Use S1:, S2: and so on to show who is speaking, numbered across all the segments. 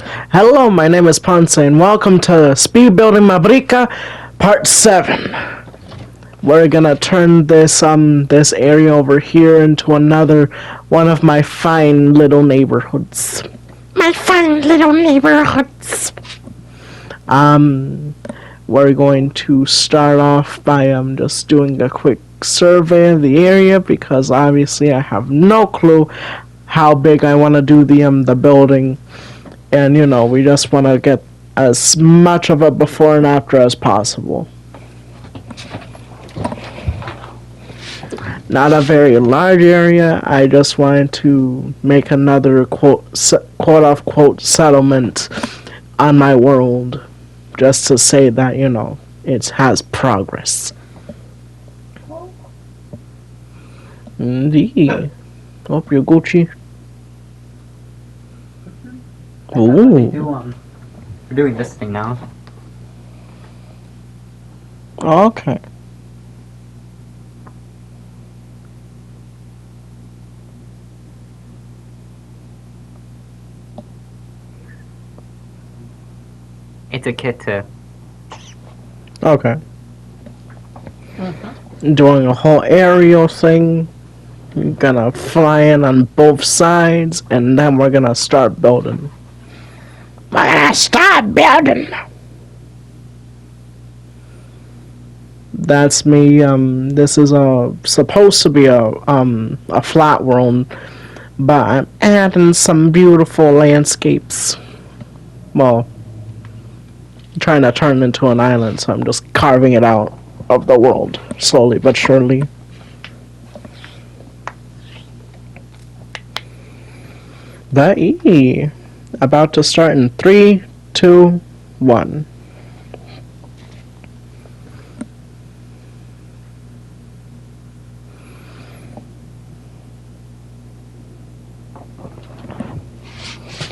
S1: Hello, my name is Ponce, and welcome to Speed Building Mabrika, Part 7. We're gonna turn this area over here into another one of my fine little neighborhoods.
S2: My fine little neighborhoods.
S1: We're going to start off by just doing a quick survey of the area because obviously I have no clue how big I want to do the building. And we just want to get as much of it before and after as possible. Not a very large area. I just wanted to make another quote unquote settlement on my world, just to say that it has progress. Indeed. Hope you're Gucci. Ooh.
S3: We're doing this thing now.
S1: Okay.
S3: It's a kit to...
S1: Okay. Doing a whole aerial thing. We're gonna fly in on both sides, and then we're gonna start building.
S2: We're gonna start building.
S1: That's me. This is supposed to be a flat world, but I'm adding some beautiful landscapes. Well, I'm trying to turn it into an island, so I'm just carving it out of the world slowly but surely. About to start in 3, 2, 1.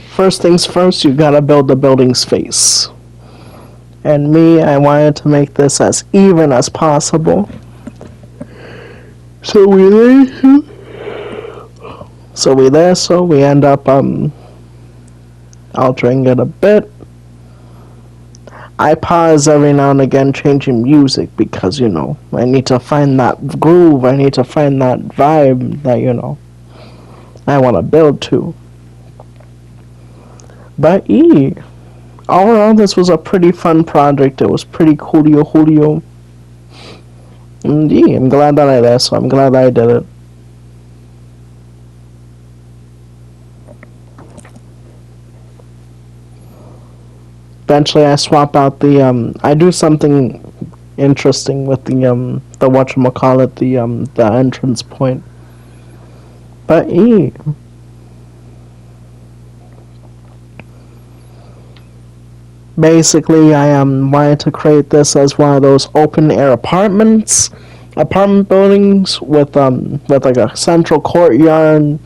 S1: First things first, you gotta build the building's face. And me, I wanted to make this as even as possible. So we end up altering it a bit. I pause every now and again changing music because I need to find that groove, I need to find that vibe that I want to build to. But overall this was a pretty fun project. It was pretty coolio. And I'm glad that I did, so I'm glad that I did it. Eventually I swap out I do something interesting with the whatchamacallit, the entrance point. But basically I wanted to create this as one of those open air apartment buildings with like a central courtyard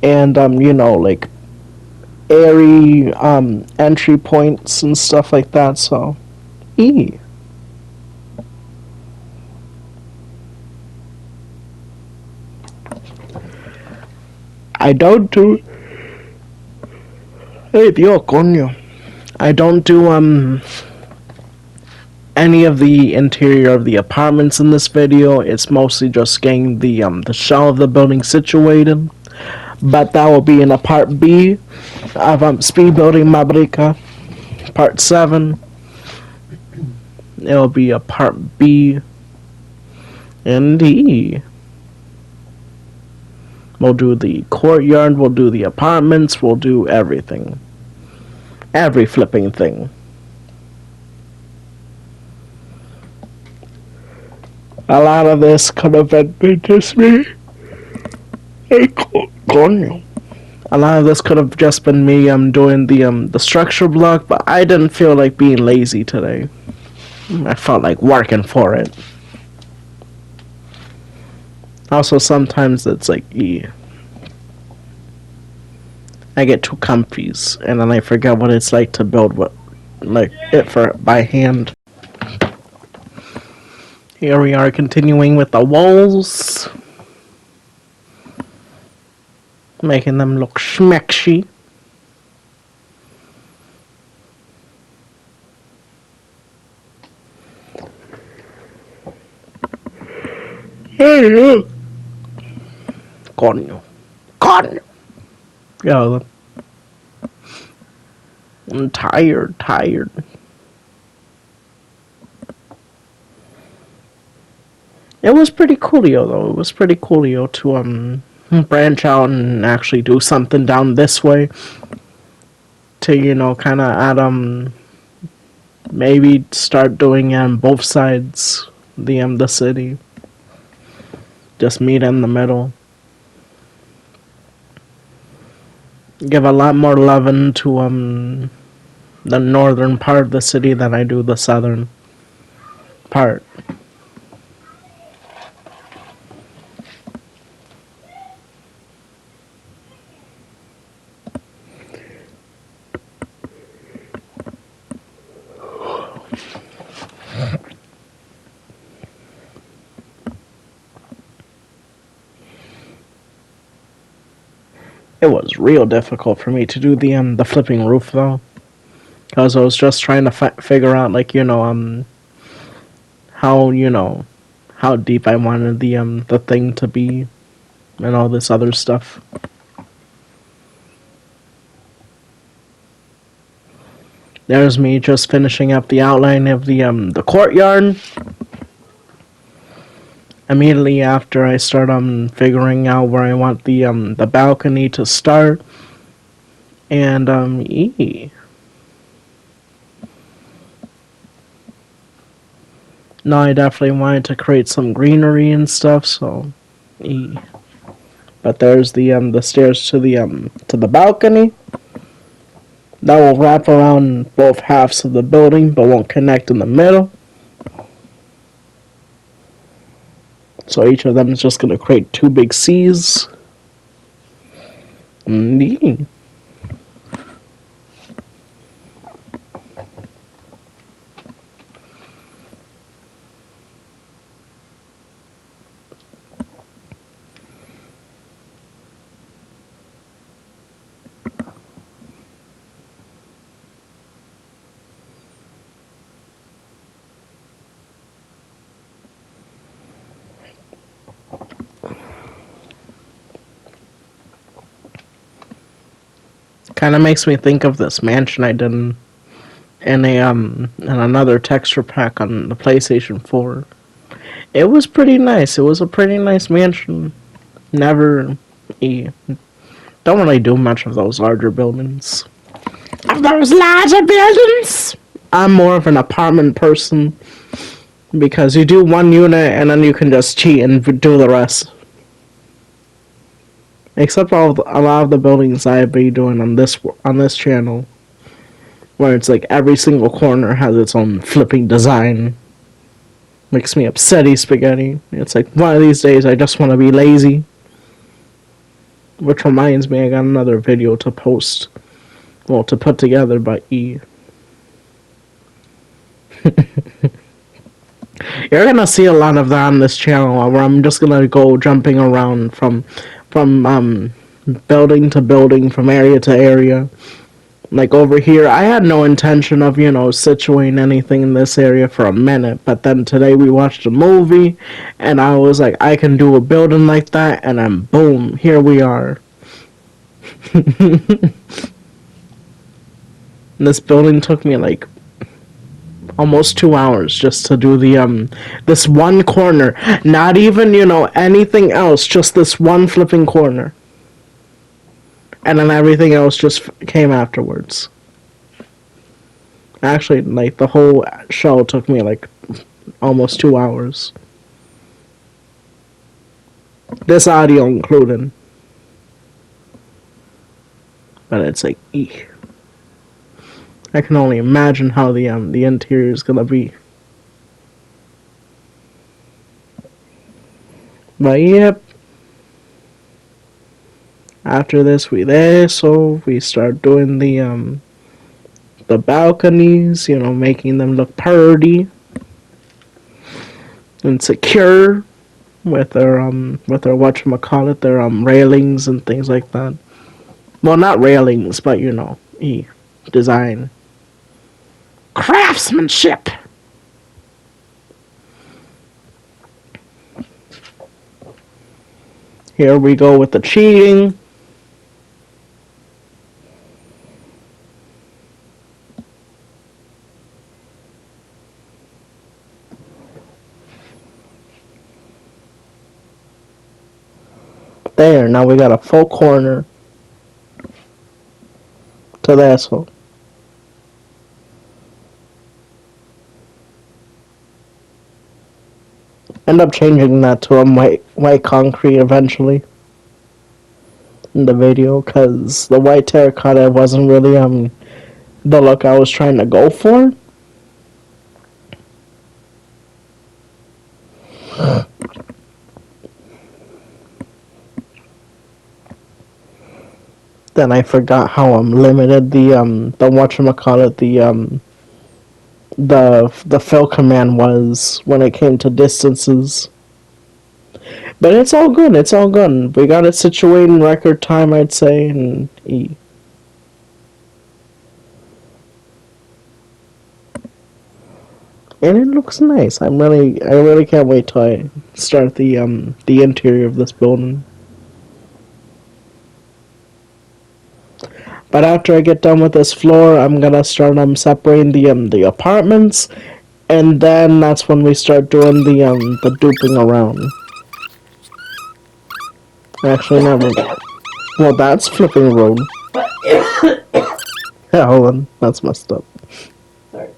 S1: and like airy entry points and stuff like that, so I don't do Dios coño. I don't do any of the interior of the apartments in this video. It's mostly just getting the shell of the building situated. But that will be in a part B of Speed Building Mabrika, part 7. It'll be a part B. Indeed. We'll do the courtyard, we'll do the apartments, we'll do everything. Every flipping thing. A lot of this could have been just me. A lot of this could have just been me doing the structure block, but I didn't feel like being lazy today. I felt like working for it. Also, sometimes it's like I get too comfies, and then I forget what it's like to build by hand. Here we are continuing with the walls. Making them look schmexy. Coño.
S2: Con.
S1: Yeah, I'm tired. It was pretty coolio though. It was pretty coolio to branch out and actually do something down this way. To kind of add maybe start doing both sides the city. Just meet in the middle. Give a lot more loving to the northern part of the city than I do the southern part. It was real difficult for me to do the flipping roof though, because I was just trying to figure out like how how deep I wanted the thing to be and all this other stuff. There's me just finishing up the outline of the courtyard. Immediately after I start figuring out where I want the balcony to start. And no, I definitely wanted to create some greenery and stuff, so but there's the stairs to the balcony. That will wrap around both halves of the building, but won't connect in the middle. So each of them is just going to create two big C's. Neat. Kind of makes me think of this mansion I did in another texture pack on the PlayStation 4. It was pretty nice. It was a pretty nice mansion. Never don't really do much of those larger buildings.
S2: Of those larger buildings?
S1: I'm more of an apartment person because you do one unit and then you can just cheat and do the rest. Except a lot of the buildings I've been doing on this channel, where it's like every single corner has its own flipping design. Makes me upsetty spaghetti. It's like one of these days I just want to be lazy. Which reminds me, I got another video to post. Well, to put together by E. You're gonna see a lot of that on this channel, where I'm just gonna go jumping around from building to building, from area to area. Like over here, I had no intention of, situating anything in this area for a minute, but then today we watched a movie, and I was like, I can do a building like that, and then boom, here we are. This building took me like almost 2 hours just to do this one corner. Not even, anything else, just this one flipping corner. And then everything else just came afterwards. Actually, like, the whole show took me like almost 2 hours. This audio included. But it's like, eek. I can only imagine how the interior is gonna be. But yep. After this, we start doing the balconies, making them look pretty and secure with their whatchamacallit, their railings and things like that. Well, not railings, but design.
S2: Craftsmanship.
S1: Here we go with the cheating. There, now we got a full corner to the asphalt. End up changing that to a white concrete eventually in the video, because the white terracotta wasn't really the look I was trying to go for. Then I forgot how limited the whatchamacallit, the fill command was when it came to distances. But it's all good, it's all good. We got it situated in record time, I'd say, and and it looks nice. I really can't wait till I start the interior of this building. But after I get done with this floor, I'm gonna start separating the apartments, and then that's when we start doing the duping around. Actually, never. Well, that's flipping road. Yeah, hold on, that's messed up.
S3: Sorry.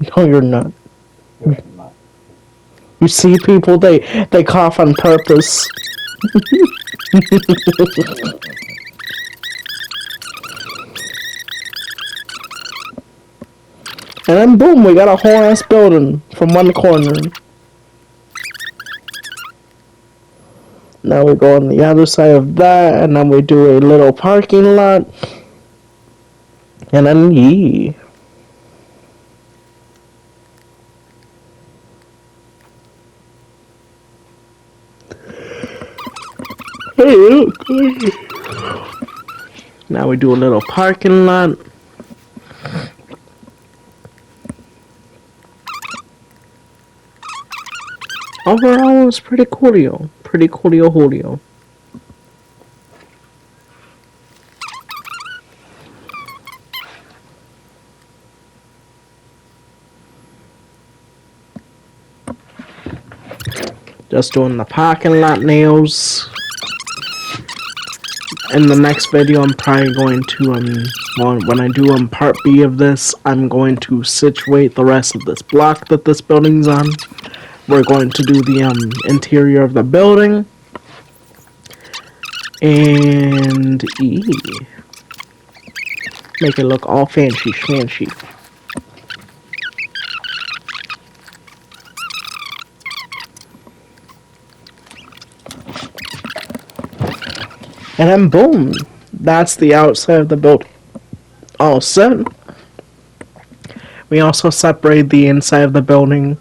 S1: No, you're not. You see, people, they cough on purpose. And then boom, we got a whole ass building from one corner. Now we go on the other side of that, and then we do a little parking lot. And then yee. Now we do a little parking lot. Overall, it was pretty coolio. Pretty coolio Julio. Just doing the parking lot nails. In the next video, I'm probably going to, when I do part B of this, I'm going to situate the rest of this block that this building's on. We're going to do the interior of the building. And make it look all fancy schmancy. And then boom, that's the outside of the building all set. We also separate the inside of the building.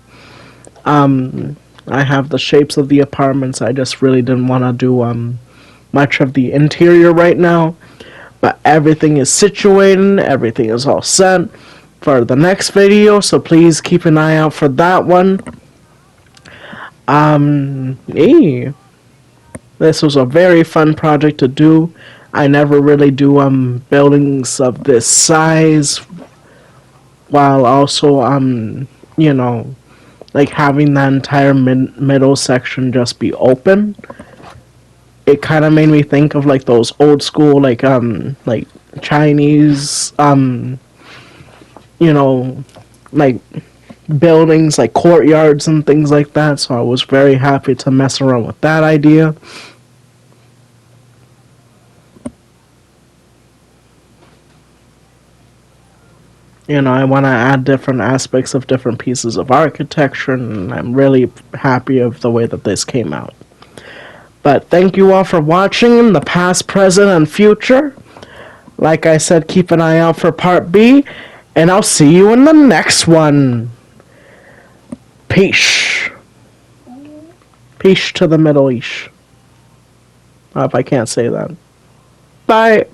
S1: I have the shapes of the apartments. I just really didn't want to do much of the interior right now. But everything is situated, everything is all set for the next video, so please keep an eye out for that one. This was a very fun project to do. I never really do buildings of this size, while also you know, like having that entire middle section just be open. It kind of made me think of like those old school like Chinese you know, like buildings, like courtyards and things like that. So I was very happy to mess around with that idea. You know, I want to add different aspects of different pieces of architecture, and I'm really happy of the way that this came out. But thank you all for watching in the past, present, and future. Like I said, keep an eye out for part B, and I'll see you in the next one. Peace. Peace to the Middle East. If I can't say that. Bye.